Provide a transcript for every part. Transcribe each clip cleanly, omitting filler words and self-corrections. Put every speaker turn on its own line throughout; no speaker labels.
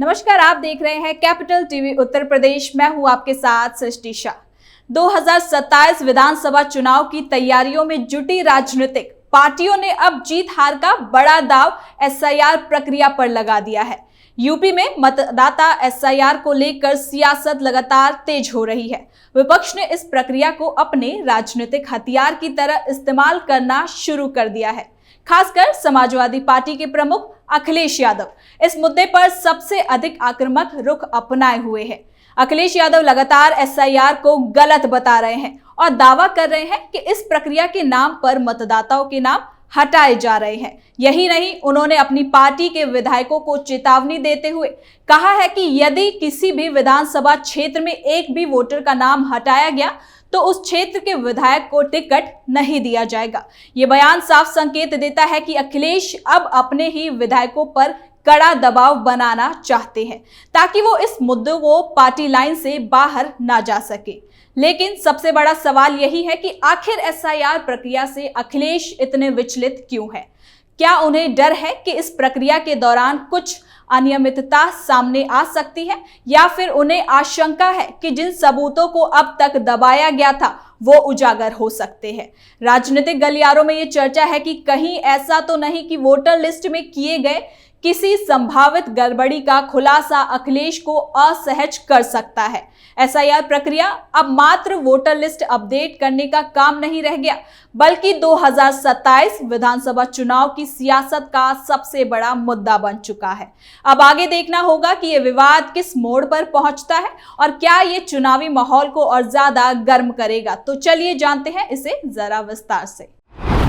नमस्कार, आप देख रहे हैं कैपिटल टीवी उत्तर प्रदेश। मैं हूं आपके साथ सृष्टि शाह। 2027 विधानसभा चुनाव की तैयारियों में जुटी राजनीतिक पार्टियों ने अब जीत हार का बड़ा दाव एसआईआर प्रक्रिया पर लगा दिया है। यूपी में मतदाता एसआईआर को लेकर सियासत लगातार तेज हो रही है। विपक्ष ने इस प्रक्रिया को अपने राजनीतिक हथियार की तरह इस्तेमाल करना शुरू कर दिया है। खासकर समाजवादी पार्टी के प्रमुख अखिलेश यादव इस मुद्दे पर सबसे अधिक आक्रामक रुख अपनाए हुए हैं। अखिलेश यादव लगातार एसआईआर को गलत बता रहे हैं और दावा कर रहे हैं कि इस प्रक्रिया के नाम पर मतदाताओं के नाम हटाए जा रहे हैं। यही नहीं, उन्होंने अपनी पार्टी के विधायकों को चेतावनी देते हुए कहा है कि यदि किसी भी विधानसभा क्षेत्र में एक भी वोटर का नाम हटाया गया तो उस क्षेत्र के विधायक को टिकट नहीं दिया जाएगा। ये बयान साफ संकेत देता है कि अखिलेश अब अपने ही विधायकों पर कड़ा दबाव बनाना चाहते हैं ताकि वो इस मुद्दे को पार्टी लाइन से बाहर ना जा सके। लेकिन सबसे बड़ा सवाल यही है कि आखिर एसआईआर प्रक्रिया से अखिलेश इतने विचलित क्यों हैं? क्या उन्हें डर है कि इस प्रक्रिया के दौरान कुछ अनियमितता सामने आ सकती है, या फिर उन्हें आशंका है कि जिन सबूतों को अब तक दबाया गया था वो उजागर हो सकते हैं? राजनीतिक गलियारों में ये चर्चा है कि कहीं ऐसा तो नहीं कि वोटर लिस्ट में किए गए किसी संभावित गड़बड़ी का खुलासा अखिलेश को असहज कर सकता है। एसआईआर प्रक्रिया अब मात्र वोटर लिस्ट अपडेट करने का काम नहीं रह गया, बल्कि 2027 विधानसभा चुनाव की सियासत का सबसे बड़ा मुद्दा बन चुका है। अब आगे देखना होगा कि यह विवाद किस मोड़ पर पहुंचता है और क्या ये चुनावी माहौल को और ज्यादा गर्म करेगा। तो चलिए जानते हैं इसे जरा विस्तार से।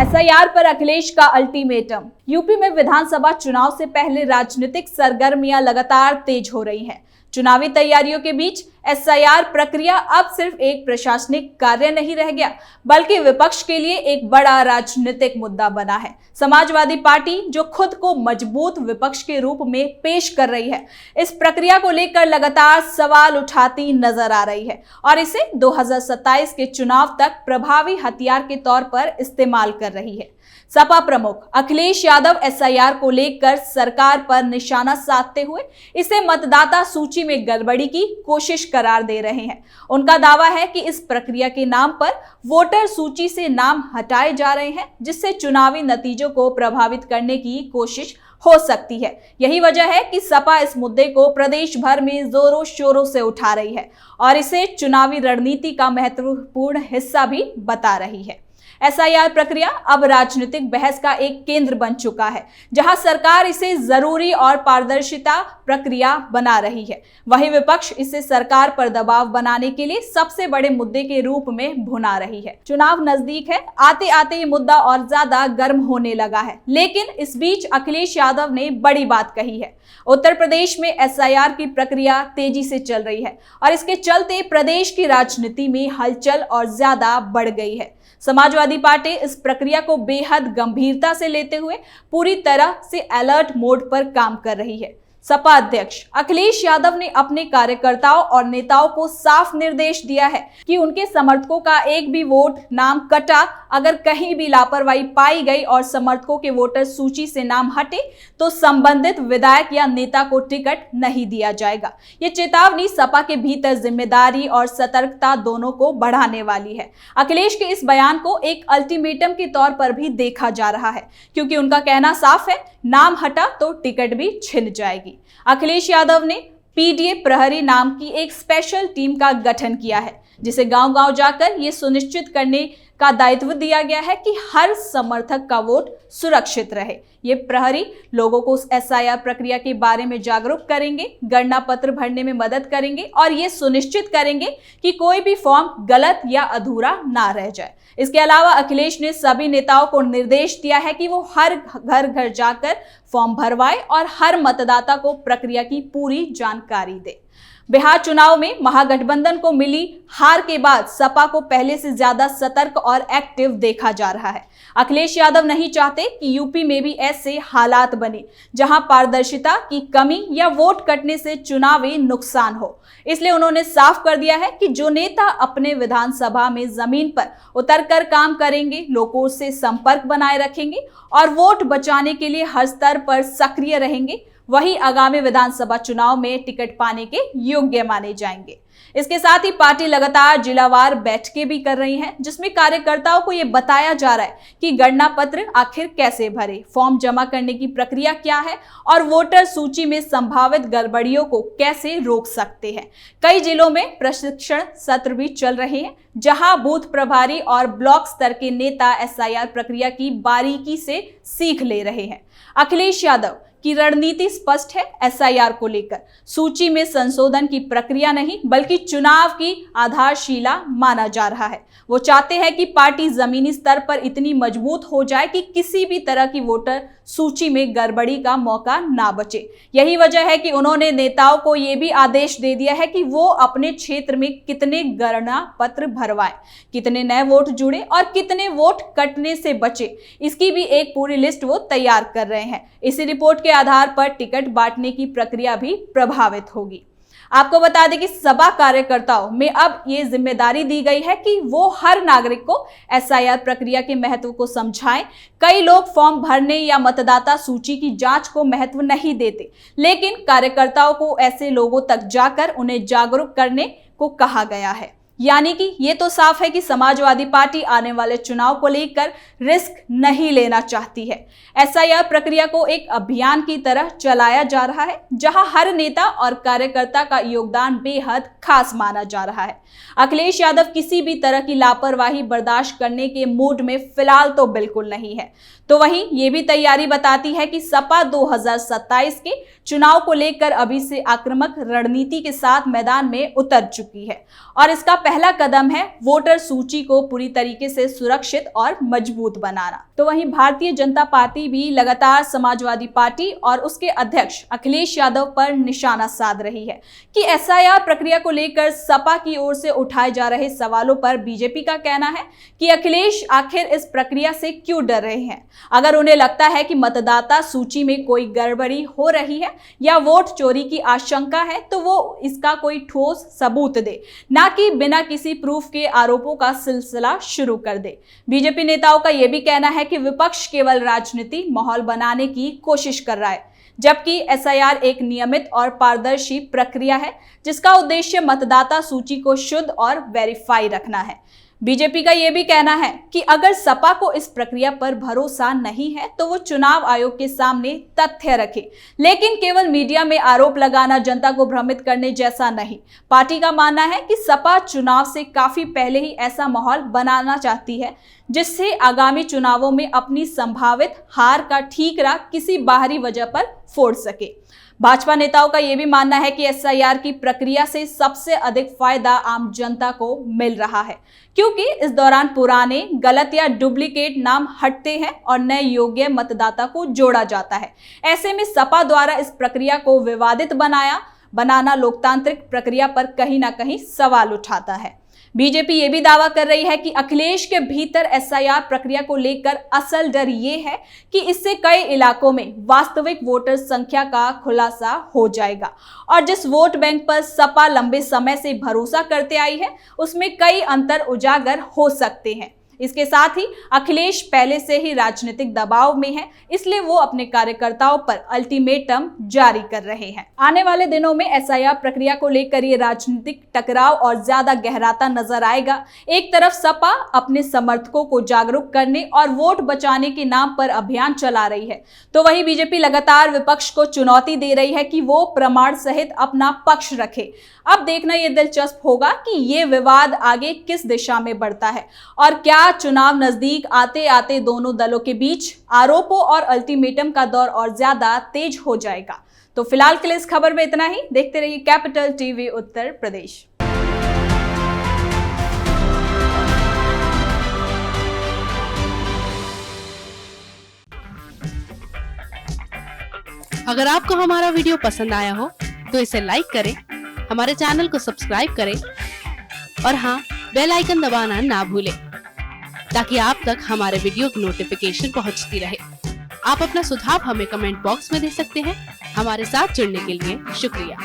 एसआईआर पर अखिलेश का अल्टीमेटम। यूपी में विधानसभा चुनाव से पहले राजनीतिक सरगर्मियां लगातार तेज हो रही हैं। चुनावी तैयारियों के बीच एसआईआर प्रक्रिया अब सिर्फ एक प्रशासनिक कार्य नहीं रह गया, बल्कि विपक्ष के लिए एक बड़ा राजनीतिक मुद्दा बना है। समाजवादी पार्टी, जो खुद को मजबूत विपक्ष के रूप में पेश कर रही है, इस प्रक्रिया को लेकर लगातार सवाल उठाती नजर आ रही है और इसे 2027 के चुनाव तक प्रभावी हथियार के तौर पर इस्तेमाल कर रही है। सपा प्रमुख अखिलेश यादव एसआईआर को लेकर सरकार पर निशाना साधते हुए इसे मतदाता सूची में गड़बड़ी की कोशिश करार दे रहे हैं। उनका दावा है कि इस प्रक्रिया के नाम पर वोटर सूची से नाम हटाए जा रहे हैं, जिससे चुनावी नतीजों को प्रभावित करने की कोशिश हो सकती है। यही वजह है कि सपा इस मुद्दे को प्रदेश भर में जोरों शोरों से उठा रही है और इसे चुनावी रणनीति का महत्वपूर्ण हिस्सा भी बता रही है। एसआईआर प्रक्रिया अब राजनीतिक बहस का एक केंद्र बन चुका है, जहां सरकार इसे जरूरी और पारदर्शिता प्रक्रिया बना रही है। वहीं विपक्ष इसे सरकार पर दबाव बनाने के लिए सबसे बड़े मुद्दे के रूप में भुना रही है। चुनाव नजदीक है, आते आते ये मुद्दा और ज्यादा गर्म होने लगा है। लेकिन इस बीच अखिलेश यादव ने बड़ी बात कही है। उत्तर प्रदेश में एसआईआर की प्रक्रिया तेजी से चल रही है और इसके चलते प्रदेश की राजनीति में हलचल और ज्यादा बढ़ गई है। समाजवादी पार्टी इस प्रक्रिया को बेहद गंभीरता से लेते हुए पूरी तरह से अलर्ट मोड पर काम कर रही है। सपा अध्यक्ष अखिलेश यादव ने अपने कार्यकर्ताओं और नेताओं को साफ निर्देश दिया है कि उनके समर्थकों का एक भी वोट नाम कटा, अगर कहीं भी लापरवाही पाई गई और समर्थकों के वोटर सूची से नाम हटे तो संबंधित विधायक या नेता को टिकट नहीं दिया जाएगा। ये चेतावनी सपा के भीतर जिम्मेदारी और सतर्कता दोनों को बढ़ाने वाली है। अखिलेश के इस बयान को एक अल्टीमेटम के तौर पर भी देखा जा रहा है, क्योंकि उनका कहना साफ है, नाम हटा तो टिकट भी छिन जाएगी। अखिलेश यादव ने पीडीए प्रहरी नाम की एक स्पेशल टीम का गठन किया है, जिसे गांव-गांव जाकर ये सुनिश्चित करने का दायित्व दिया गया है कि हर समर्थक का वोट सुरक्षित रहे। ये प्रहरी लोगों को एसआईआर प्रक्रिया के बारे में जागरूक करेंगे, गणना पत्र भरने में मदद करेंगे और ये सुनिश्चित करेंगे कि कोई भी फॉर्म गलत या अधूरा ना रह जाए। इसके अलावा अखिलेश ने सभी नेताओं को निर्देश दिया है कि वो हर घर घर जाकर फॉर्म भरवाए और हर मतदाता को प्रक्रिया की पूरी जानकारी दे। बिहार चुनाव में महागठबंधन को मिली हार के बाद सपा को पहले से ज्यादा सतर्क और एक्टिव देखा जा रहा है। अखिलेश यादव नहीं चाहते कि यूपी में भी ऐसे हालात बने जहां पारदर्शिता की कमी या वोट कटने से चुनावी नुकसान हो। इसलिए उन्होंने साफ कर दिया है कि जो नेता अपने विधानसभा में जमीन पर उतरकर काम करेंगे, लोगों से संपर्क बनाए रखेंगे और वोट बचाने के लिए हर स्तर पर सक्रिय रहेंगे, वही आगामी विधानसभा चुनाव में टिकट पाने के योग्य माने जाएंगे। इसके साथ ही पार्टी लगातार जिलावार बैठकें भी कर रही है, जिसमें कार्यकर्ताओं को यह बताया जा रहा है कि गणना पत्र आखिर कैसे भरे, फॉर्म जमा करने की प्रक्रिया क्या है और वोटर सूची में संभावित गड़बड़ियों को कैसे रोक सकते हैं। कई जिलों में प्रशिक्षण सत्र भी चल रहे हैं, जहां बूथ प्रभारी और ब्लॉक स्तर के नेता एसआईआर प्रक्रिया की बारीकी से सीख ले रहे हैं। अखिलेश यादव की रणनीति स्पष्ट है। एसआईआर को लेकर सूची में संशोधन की प्रक्रिया नहीं बल्कि चुनाव की आधारशिला माना जा रहा है। वो चाहते हैं कि पार्टी जमीनी स्तर पर इतनी मजबूत हो जाए कि किसी भी तरह की वोटर सूची में गड़बड़ी का मौका ना बचे। यही वजह है कि उन्होंने नेताओं को यह भी आदेश दे दिया है कि वो अपने क्षेत्र में कितने गणना पत्र भरवाएं, कितने नए वोट जुड़े और कितने वोट कटने से बचे। इसकी भी एक पूरी लिस्ट वो तैयार कर रहे हैं। इसी रिपोर्ट के आधार पर टिकट बांटने की प्रक्रिया भी प्रभावित होगी। आपको बता दें कि सपा कार्यकर्ताओं में अब ये जिम्मेदारी दी गई है कि वो हर नागरिक को एसआईआर प्रक्रिया के महत्व को समझाएं। कई लोग फॉर्म भरने या मतदाता सूची की जांच को महत्व नहीं देते, लेकिन कार्यकर्ताओं को ऐसे लोगों तक जाकर उन्हें जागरूक करने को कहा गया है। यानी कि ये तो साफ है कि समाजवादी पार्टी आने वाले चुनाव को लेकर रिस्क नहीं लेना चाहती है। एसआईआर प्रक्रिया को एक अभियान की तरह चलाया जा रहा है, जहां हर नेता और कार्यकर्ता का योगदान बेहद खास माना जा रहा है। अखिलेश यादव किसी भी तरह की लापरवाही बर्दाश्त करने के मूड में फिलहाल तो बिल्कुल नहीं है। तो वहीं ये भी तैयारी बताती है कि सपा 2027 के चुनाव को लेकर अभी से आक्रामक रणनीति के साथ मैदान में उतर चुकी है और इसका पहला कदम है वोटर सूची को पूरी तरीके से सुरक्षित और मजबूत बनाना। तो वहीं भारतीय जनता पार्टी भी लगातार समाजवादी पार्टी और उसके अध्यक्ष अखिलेश यादव पर निशाना साध रही है कि एसआईआर प्रक्रिया को लेकर सपा की ओर से उठाए जा रहे सवालों पर बीजेपी का कहना है कि अखिलेश आखिर इस प्रक्रिया से क्यों डर रहे हैं। अगर उन्हें लगता है कि मतदाता सूची में कोई गड़बड़ी हो रही है या वोट चोरी की आशंका है तो वो इसका कोई ठोस सबूत दे, ना कि बिना किसी प्रूफ के आरोपों का सिलसिला शुरू कर दे। बीजेपी नेताओं का यह भी कहना है कि विपक्ष केवल राजनीति माहौल बनाने की कोशिश कर रहा है, जबकि एसआईआर एक नियमित और पारदर्शी प्रक्रिया है जिसका उद्देश्य मतदाता सूची को शुद्ध और वेरीफाई रखना है। बीजेपी का यह भी कहना है कि अगर सपा को इस प्रक्रिया पर भरोसा नहीं है तो वो चुनाव आयोग के सामने तथ्य रखे, लेकिन केवल मीडिया में आरोप लगाना जनता को भ्रमित करने जैसा नहीं। पार्टी का मानना है कि सपा चुनाव से काफी पहले ही ऐसा माहौल बनाना चाहती है जिससे आगामी चुनावों में अपनी संभावित हार का ठीकरा किसी बाहरी वजह पर फोड़ सके। भाजपा नेताओं का यह भी मानना है कि एसआईआर की प्रक्रिया से सबसे अधिक फायदा आम जनता को मिल रहा है, क्योंकि इस दौरान पुराने गलत या डुप्लीकेट नाम हटते हैं और नए योग्य मतदाता को जोड़ा जाता है। ऐसे में सपा द्वारा इस प्रक्रिया को विवादित बनाना लोकतांत्रिक प्रक्रिया पर कहीं ना कहीं सवाल उठाता है। बीजेपी ये भी दावा कर रही है कि अखिलेश के भीतर एसआईआर प्रक्रिया को लेकर असल डर ये है कि इससे कई इलाकों में वास्तविक वोटर संख्या का खुलासा हो जाएगा और जिस वोट बैंक पर सपा लंबे समय से भरोसा करते आई है उसमें कई अंतर उजागर हो सकते हैं। इसके साथ ही अखिलेश पहले से ही राजनीतिक दबाव में है, इसलिए वो अपने कार्यकर्ताओं पर अल्टीमेटम जारी कर रहे हैं। आने वाले दिनों में एसआईआर प्रक्रिया को लेकर ये राजनीतिक टकराव और ज्यादा गहराता नजर आएगा। एक तरफ सपा अपने समर्थकों को जागरूक करने और वोट बचाने के नाम पर अभियान चला रही है, तो वहीं बीजेपी लगातार विपक्ष को चुनौती दे रही है कि वो प्रमाण सहित अपना पक्ष रखे। अब देखना ये दिलचस्प होगा कि ये विवाद आगे किस दिशा में बढ़ता है और क्या चुनाव नजदीक आते आते दोनों दलों के बीच आरोपों और अल्टीमेटम का दौर और ज्यादा तेज हो जाएगा। तो फिलहाल के लिए इस खबर में इतना ही। देखते रहिए कैपिटल टीवी उत्तर प्रदेश।
अगर आपको हमारा वीडियो पसंद आया हो तो इसे लाइक करें, हमारे चैनल को सब्सक्राइब करें और हाँ, बेल आइकन दबाना ना भूलें ताकि आप तक हमारे वीडियो की नोटिफिकेशन पहुंचती रहे। आप अपना सुझाव हमें कमेंट बॉक्स में दे सकते हैं। हमारे साथ जुड़ने के लिए शुक्रिया।